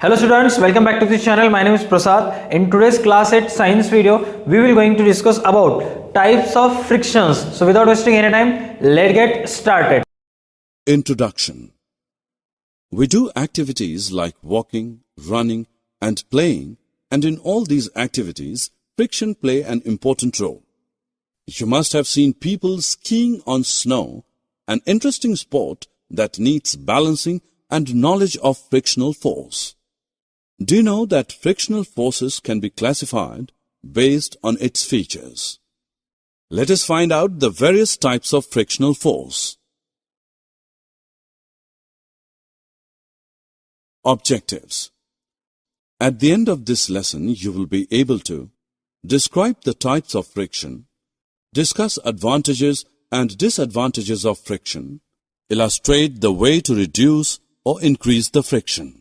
Hello students, welcome back to this channel. My name is Prasad. In today's class 8 science video, we will going to discuss about types of frictions. So without wasting any time, let's get started. Introduction. We do activities like walking, running and playing, and in all these activities, friction play an important role. You must have seen people skiing on snow, an interesting sport that needs balancing and knowledge of frictional force. Do you know that frictional forces can be classified based on its features? Let us find out the various types of frictional force. Objectives. At the end of this lesson, you will be able to describe the types of friction, discuss advantages and disadvantages of friction, illustrate the way to reduce or increase the friction.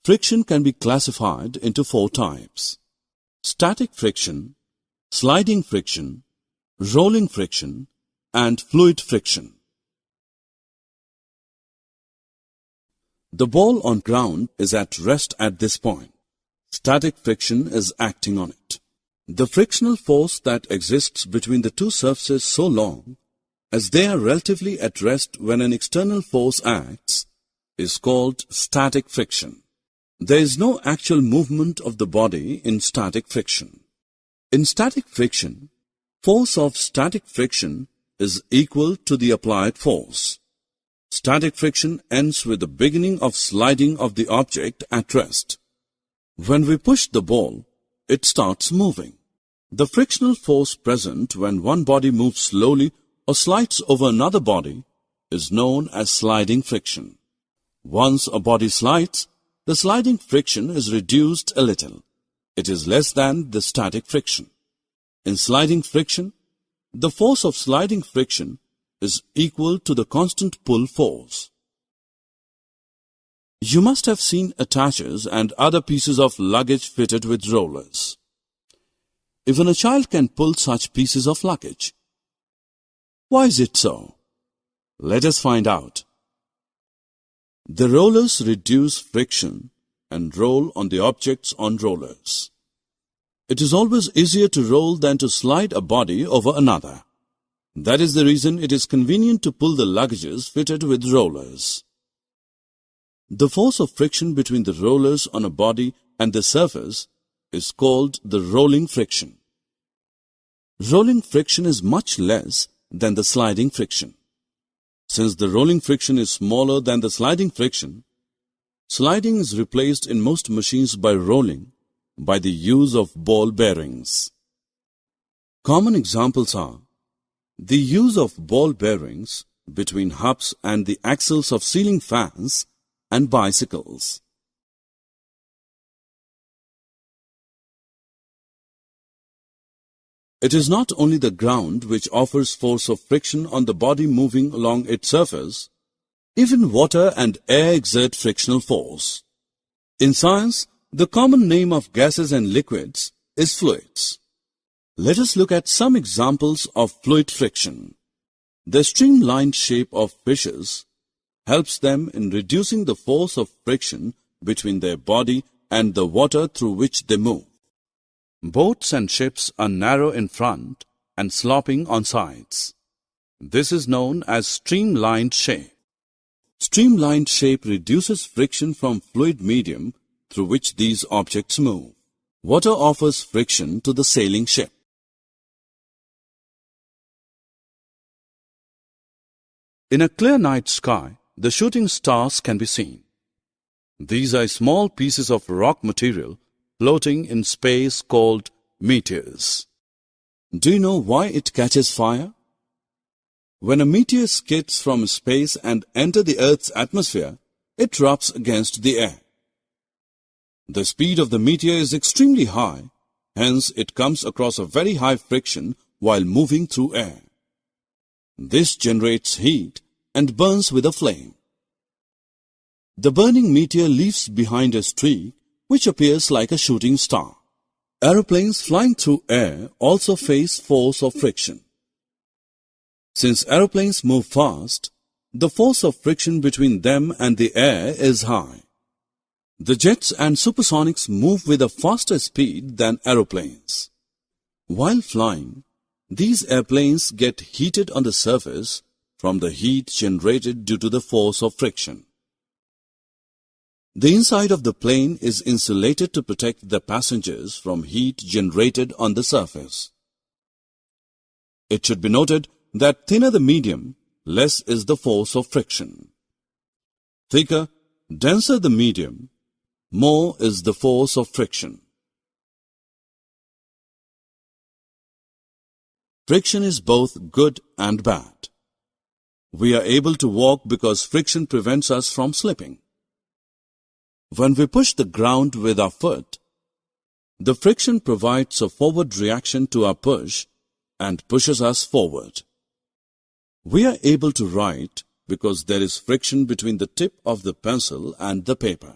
Friction can be classified into 4 types: static friction, sliding friction, rolling friction, and fluid friction. The ball on ground is at rest at this point. Static friction is acting on it. The frictional force that exists between the two surfaces so long as they are relatively at rest when an external force acts is called static friction. There is no actual movement of the body in static friction. In static friction, force of static friction is equal to the applied force. Static friction ends with the beginning of sliding of the object at rest. When we push the ball, it starts moving. The frictional force present when one body moves slowly or slides over another body is known as sliding friction. Once a body slides, the sliding friction is reduced a little. It is less than the static friction. In sliding friction, the force of sliding friction is equal to the constant pull force. You must have seen attachers and other pieces of luggage fitted with rollers. Even a child can pull such pieces of luggage. Why is it so? Let us find out. The rollers reduce friction and roll on the objects on rollers. It is always easier to roll than to slide a body over another. That is the reason it is convenient to pull the luggages fitted with rollers. The force of friction between the rollers on a body and the surface is called the rolling friction. Rolling friction is much less than the sliding friction. Since the rolling friction is smaller than the sliding friction, sliding is replaced in most machines by rolling by the use of ball bearings. Common examples are the use of ball bearings between hubs and the axles of ceiling fans and bicycles. It is not only the ground which offers force of friction on the body moving along its surface. Even water and air exert frictional force. In science, the common name of gases and liquids is fluids. Let us look at some examples of fluid friction. The streamlined shape of fishes helps them in reducing the force of friction between their body and the water through which they move. Boats and ships are narrow in front and sloping on sides. This is known as streamlined shape. Streamlined shape reduces friction from fluid medium through which these objects move. Water offers friction to the sailing ship. In a clear night sky, the shooting stars can be seen. These are small pieces of rock material floating in space called meteors. Do you know why it catches fire? When a meteor skids from space and enters the Earth's atmosphere, it rubs against the air. The speed of the meteor is extremely high, hence it comes across a very high friction while moving through air. This generates heat and burns with a flame. The burning meteor leaves behind a streak which appears like a shooting star. Aeroplanes flying through air also face force of friction. Since aeroplanes move fast, the force of friction between them and the air is high. The jets and supersonics move with a faster speed than aeroplanes. While flying, these airplanes get heated on the surface from the heat generated due to the force of friction. The inside of the plane is insulated to protect the passengers from heat generated on the surface. It should be noted that thinner the medium, less is the force of friction. Thicker, denser the medium, more is the force of friction. Friction is both good and bad. We are able to walk because friction prevents us from slipping. When we push the ground with our foot, the friction provides a forward reaction to our push and pushes us forward. We are able to write because there is friction between the tip of the pencil and the paper.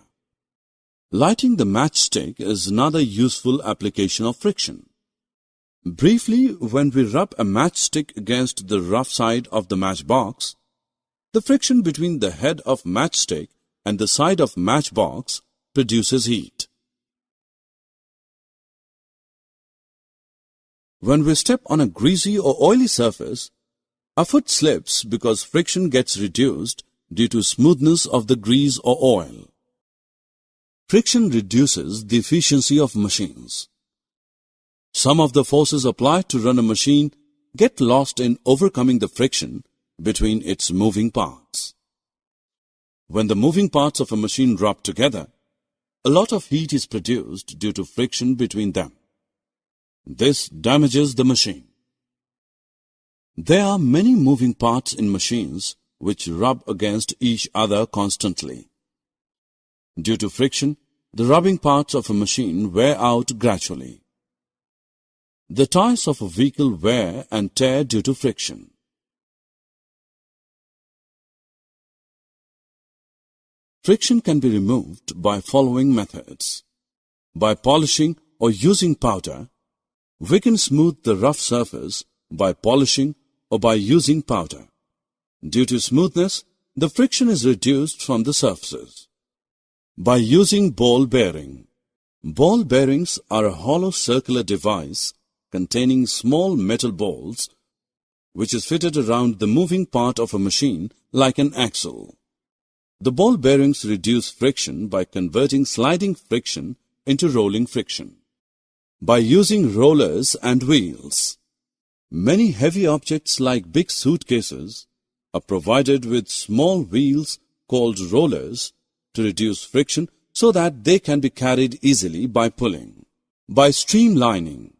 Lighting the matchstick is another useful application of friction. Briefly, when we rub a matchstick against the rough side of the matchbox, the friction between the head of matchstick and the side of matchbox produces heat. When we step on a greasy or oily surface, our foot slips because friction gets reduced due to smoothness of the grease or oil. Friction reduces the efficiency of machines. Some of the forces applied to run a machine get lost in overcoming the friction between its moving parts. When the moving parts of a machine rub together, a lot of heat is produced due to friction between them. This damages the machine. There are many moving parts in machines which rub against each other constantly. Due to friction, the rubbing parts of a machine wear out gradually. The tires of a vehicle wear and tear due to friction. Friction can be removed by following methods. By polishing or using powder, we can smooth the rough surface by polishing or by using powder. Due to smoothness, the friction is reduced from the surfaces. By using ball bearing. Ball bearings are a hollow circular device containing small metal balls which is fitted around the moving part of a machine like an axle. The ball bearings reduce friction by converting sliding friction into rolling friction. By using rollers and wheels. Many heavy objects like big suitcases are provided with small wheels called rollers to reduce friction so that they can be carried easily by pulling. By streamlining.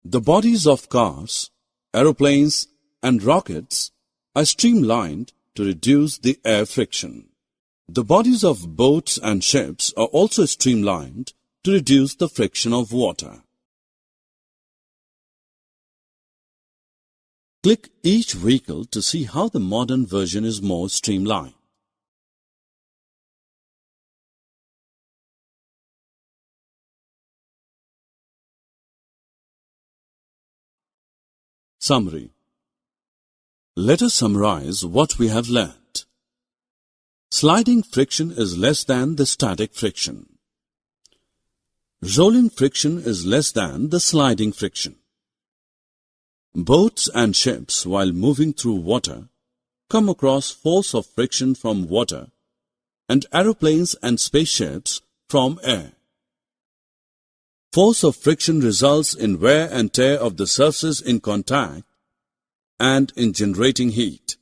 The bodies of cars, aeroplanes, and rockets are streamlined to reduce the air friction. The bodies of boats and ships are also streamlined to reduce the friction of water. Click each vehicle to see how the modern version is more streamlined. Summary. Let us summarize what we have learned. Sliding friction is less than the static friction. Rolling friction is less than the sliding friction. Boats and ships, while moving through water, come across force of friction from water, and aeroplanes and spaceships from air. Force of friction results in wear and tear of the surfaces in contact and in generating heat.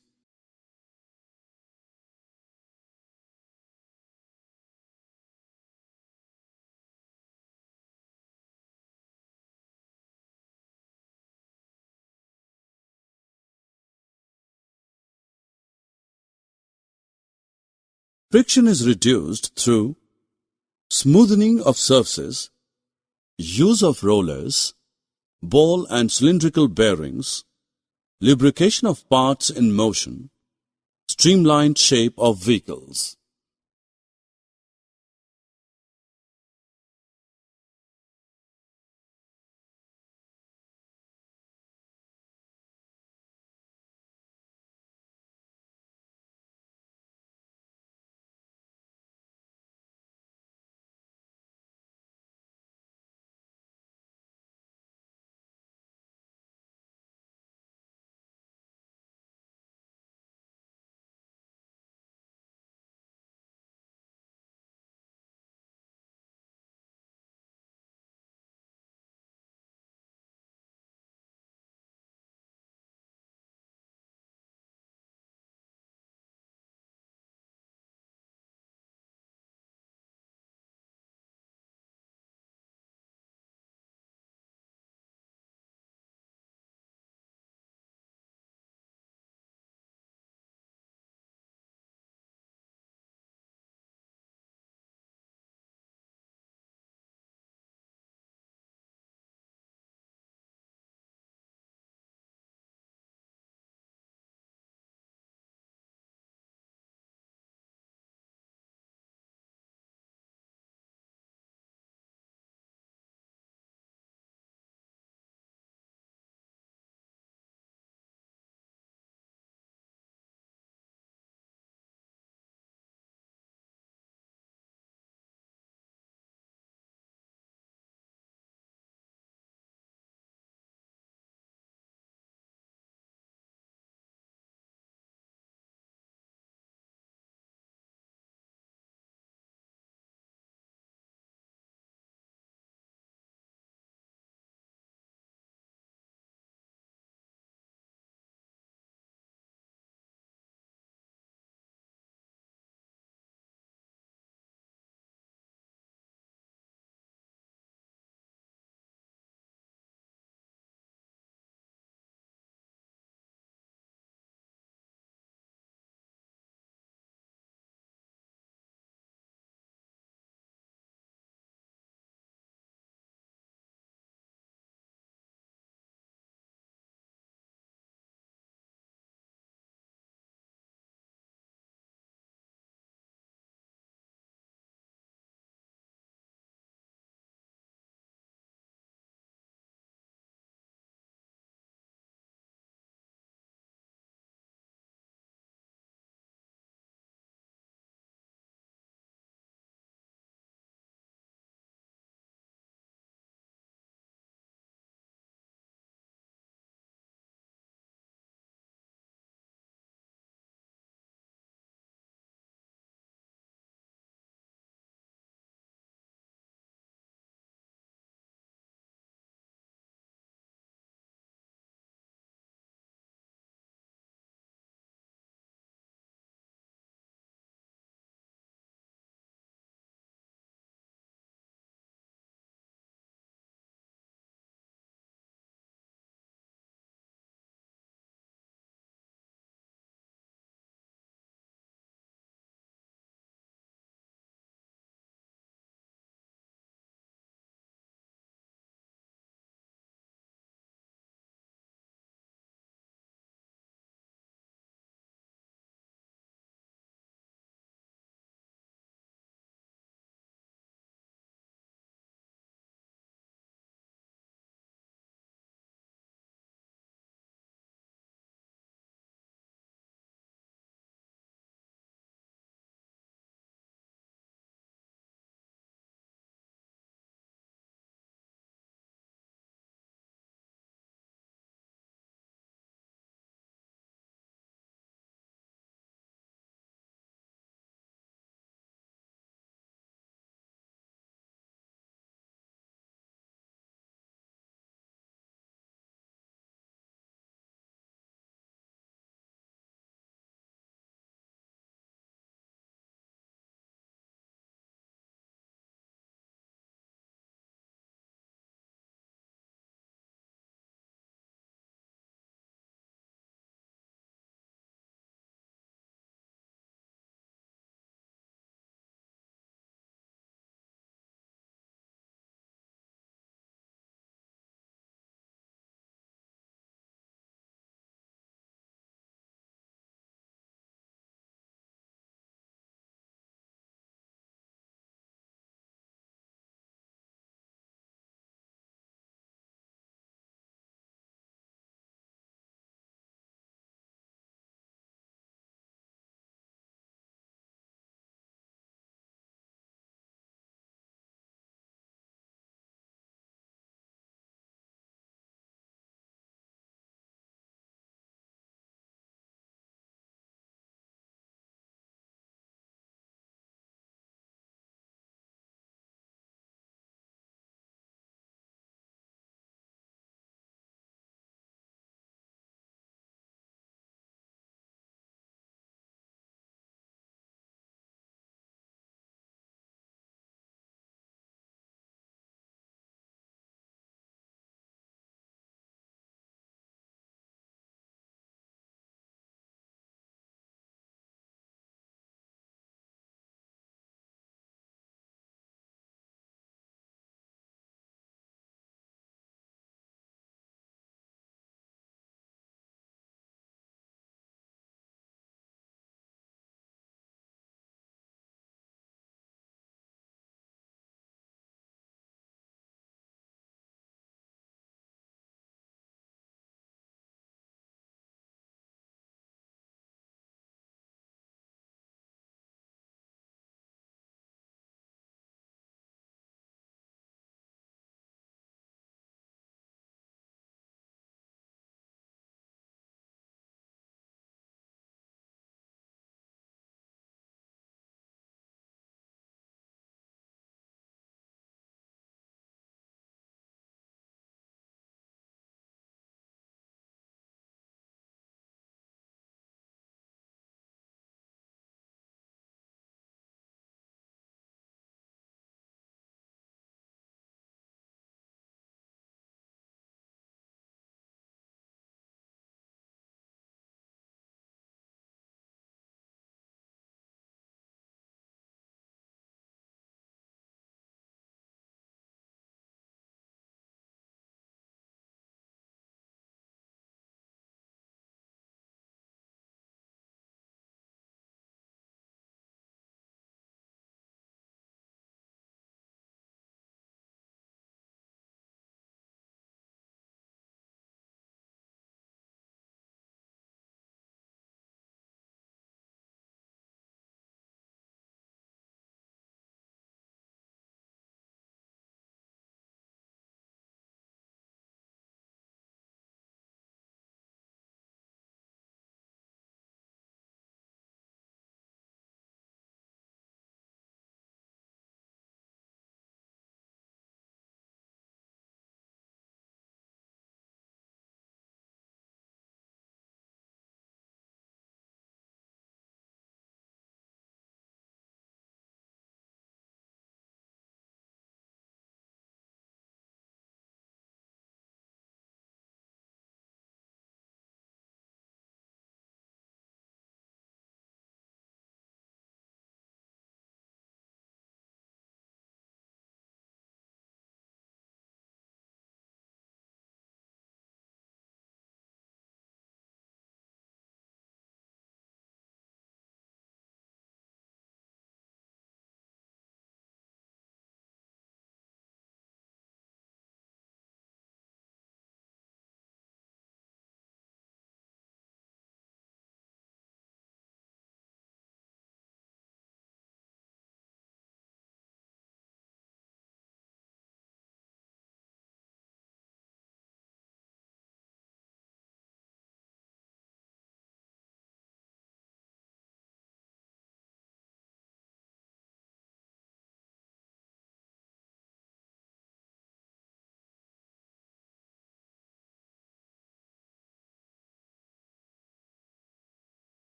Friction is reduced through smoothening of surfaces, use of rollers, ball and cylindrical bearings, lubrication of parts in motion, streamlined shape of vehicles.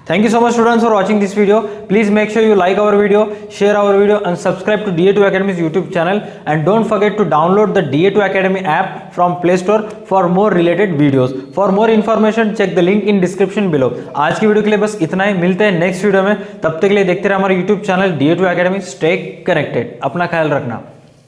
Thank you so much students for watching this video. Please make sure you like our video, share our video and subscribe to da2 Academy's YouTube channel, and don't forget to download the da2 Academy app from Play Store for more related videos. For more information check the link in description below. आज की video के लिए बस इतना ही, मिलते हैं next video में, तब तक के लिए देखते रहे हमारा YouTube channel da2 Academy. Stay connected, अपना ख्याल रखना.